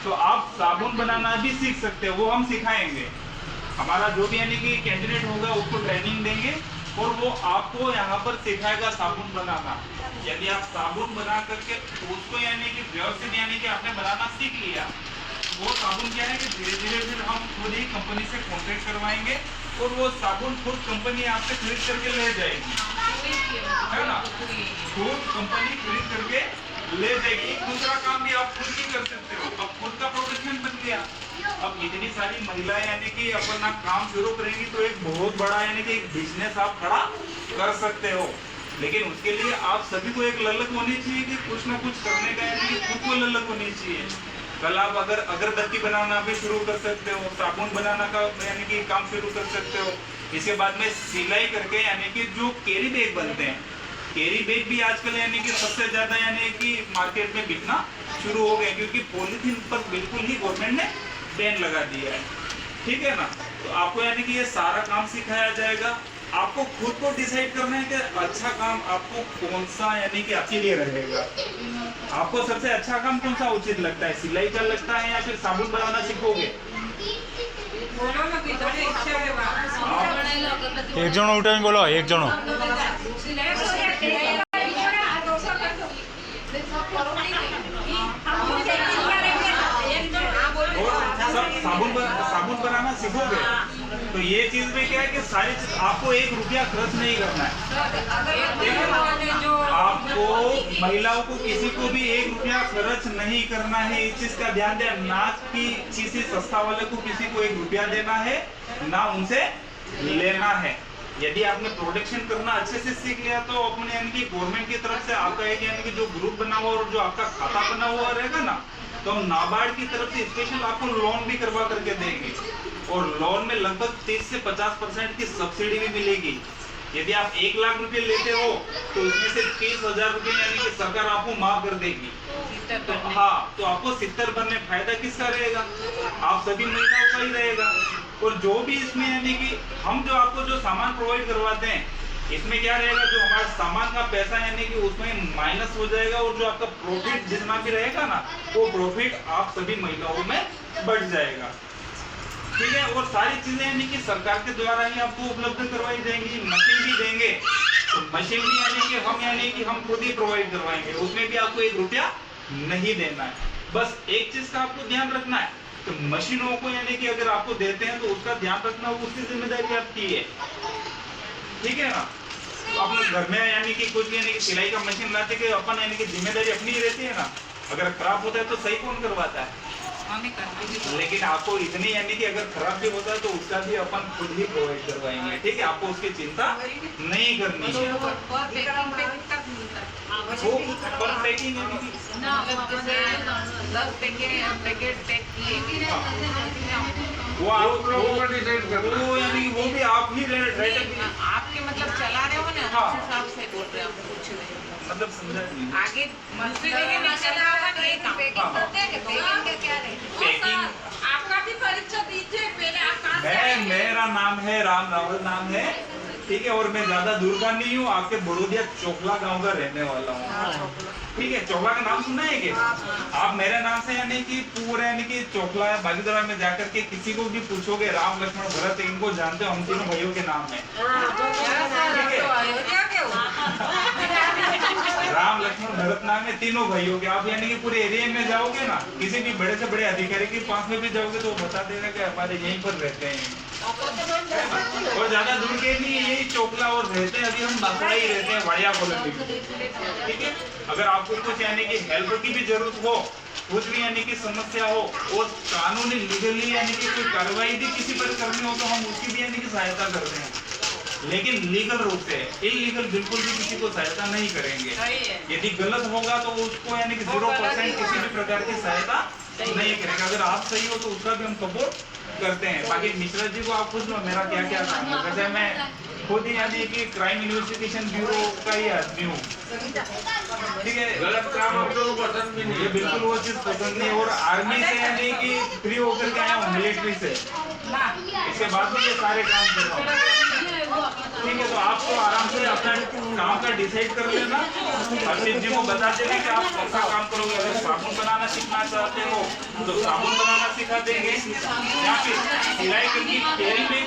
तो आप साबुन बनाना भी सीख सकते हो, वो हम सिखाएंगे। हमारा जो भी यानी कि कैंडिडेट होगा उसको ट्रेनिंग देंगे और वो आपको यहाँ पर सिखाएगा साबुन बनाना। यदि आप साबुन बना करके उसको यानी कि व्यवस्थित यानी कि आपने बनाना सीख लिया, वो साबुन क्या है कि धीरे धीरे फिर हम खुद ही कंपनी से कॉन्ट्रैक्ट करवाएंगे और वो साबुन खुद कंपनी आपसे खरीद करके ले जाएगी, है ना। खुद कंपनी खरीद करके ले जाएगी। दूसरा काम भी आप खुद ही कर सकते हो, अब खुद का प्रोडक्शन बन गया। अब इतनी सारी महिलाएं यानी कि अपना काम शुरू करेंगी तो एक बहुत बड़ा यानी कि एक बिजनेस आप खड़ा कर सकते हो। लेकिन उसके लिए आप सभी को एक ललक होनी चाहिए कि कुछ ना कुछ करने का यानी कि खुद को ललक होनी चाहिए। कल आप अगर अगरबत्ती बनाना भी शुरू कर सकते हो, साबुन बनाना का यानी कि काम शुरू कर सकते हो। इसके बाद में सिलाई करके यानी कि जो कैरी बैग बनते हैं, कैरी बैग भी आजकल यानी कि सबसे ज्यादा यानी कि मार्केट में बिकना शुरू हो गए, क्योंकि पॉलीथीन पर बिल्कुल ही गवर्नमेंट ने बैन लगा दिया है, ठीक है ना। तो आपको यानी कि ये सारा काम सिखाया जाएगा। आपको खुद को डिसाइड करना है कि अच्छा काम आपको कौन सा यानी कि आपके लिए रहेगा। आपको सबसे अच्छा काम कौन सा उचित लगता है, सिलाई का लगता है या फिर साबुन बनाना सीखोगे? एक जन उठा बोलो, एक जन साबुन बनाना सीखोगे तो ये चीज में क्या है कि सारी चीज आपको 1 रुपया खर्च नहीं करना है। आपको महिलाओं को किसी को भी 1 रुपया खर्च नहीं करना है, इस चीज का ध्यान दें। ना कि किसी संस्था वाले को किसी को 1 रुपया देना है, ना उनसे लेना है। यदि आपने प्रोडक्शन करना अच्छे से सीख लिया तो अपने यानी कि गवर्नमेंट की तरफ से आपका एक यानी कि जो ग्रुप बना हुआ और जो आपका खाता बना हुआ रहेगा ना, तो हम नाबार्ड की तरफ से स्पेशल आपको लोन भी करवा करके देंगे और लोन में लगभग 30 से 50% की सब्सिडी भी मिलेगी। यदि आप 1 लाख रुपए लेते हो तो उसमें से 30,000 रुपए यानी कि सरकार आपको माफ कर देगी। तो हाँ, तो आपको 70 भरने फायदा किसका रहेगा? आप सभी महिलाओं का ही रहेगा। और जो भी इसमें यानी कि हम जो आपको जो सामान प्रोवाइड करवाते हैं, इसमें क्या रहेगा, जो हमारा सामान का पैसा यानी कि उसमें माइनस हो जाएगा और जो आपका प्रॉफिट जितना भी रहेगा ना, वो प्रॉफिट आप सभी महिलाओं में बढ़ जाएगा, ठीक है। और सारी चीजें यानी कि सरकार के द्वारा ही आपको उपलब्ध करवाई जाएंगी। मशीन भी देंगे तो मशीन भी यानी कि हम खुद ही प्रोवाइड करवाएंगे, उसमें भी आपको 1 रुपया नहीं देना है। बस एक चीज का आपको ध्यान रखना है, तो मशीनों को यानी कि अगर आपको देते हैं तो उसका ध्यान रखना, उसकी जिम्मेदारी आपकी है, ठीक है ना। तो अपने घर में यानी कि कुछ यानी कि सिलाई का मशीन लाते कि अपन यानी कि जिम्मेदारी अपनी ही रहती है ना। अगर खराब होता है तो सही कौन करवाता है? लेकिन आपको इतनी यानी कि अगर खराब भी होता है तो उसका भी अपन खुद ही प्रोवाइड करवाएंगे, ठीक है। आपको उसकी चिंता नहीं करनी है। पर पैकिंग यानी कि वो आप लोगों का डिसाइड कर, वो यानी कि वो भी आप ही आपके मतलब चला रहे हो ना, हाँ। उस हिसाब से बोल रहे हो, कुछ नहीं मतलब समझा नहीं। आगे मजदूरी लेके नहीं चला होगा तो एक पैकिंग करते हैं कि पैकिंग का क्या रहेगा? पैकिंग आपका भी परिचय दीजिए पहले, आप कहाँ से आए हैं? मेरा नाम है राम रावल नाम है, ठीक है। और मैं ज्यादा दूर का नहीं हूँ, आपके बड़ोदिया चोखला गांव का रहने वाला हूँ, ठीक है। चोखला का नाम सुना है कि आप मेरे नाम से यानी कि पूरे यानी कि चोखला बागीदरा में जाकर के किसी को भी पूछोगे राम लक्ष्मण भरत, इनको जानते हो, हम तीनों भाइयों के नाम है, राम लक्ष्मण भरत नाम है, तीनों भाइयों के। आप यानी कि पूरे एरिया में जाओगे ना, किसी भी बड़े से बड़े अधिकारी के पास में भी जाओगे तो वो बता देगा कि हमारे यहीं पर रहते हैं और ज्यादा दूर के नहीं, यही चोखला और रहते हैं। अभी हम बांसवाड़ा ही रहते हैं, वाड़िया कॉलोनी में, ठीक है। अगर आपको कुछ यानी कि हेल्प की भी जरूरत हो, कुछ भी यानी कि समस्या हो और कानूनी लीगली यानी कि कोई कार्रवाई भी किसी पर करनी हो तो हम उसकी भी यानी कि सहायता करते हैं, लेकिन लीगल रूप से। इलीगल बिल्कुल भी किसी को सहायता नहीं करेंगे। यदि गलत होगा तो उसको यानी कि 0% किसी भी प्रकार की सहायता नहीं करेंगे। अगर आप सही हो तो उसका भी हम सपोर्ट करते हैं। बाकी मिश्रा जी को आप पूछ लो मेरा क्या क्या काम है। वैसे मैं खुद ही यानी कि क्राइम इन्वेस्टिगेशन ब्यूरो का ही आदमी हूँ, ठीक है। गलत काम आप लोगों को पसंद भी नहीं है, बिल्कुल वो चीज पसंद नहीं। और आर्मी से यानी कि फ्री होकर के आया हूँ, मिलिट्री से, इसके बाद में ये सारे काम कर रहा हूँ। ठीक है, तो आप तो आराम से अपना काम का डिसाइड कर लेना। हर्षित जी को बता देंगे कि आप कौन सा काम करोगे। अगर साबुन बनाना सीखना चाहते हो तो साबुन बनाना सिखा देंगे, या फिर सिलाई करके टेरी में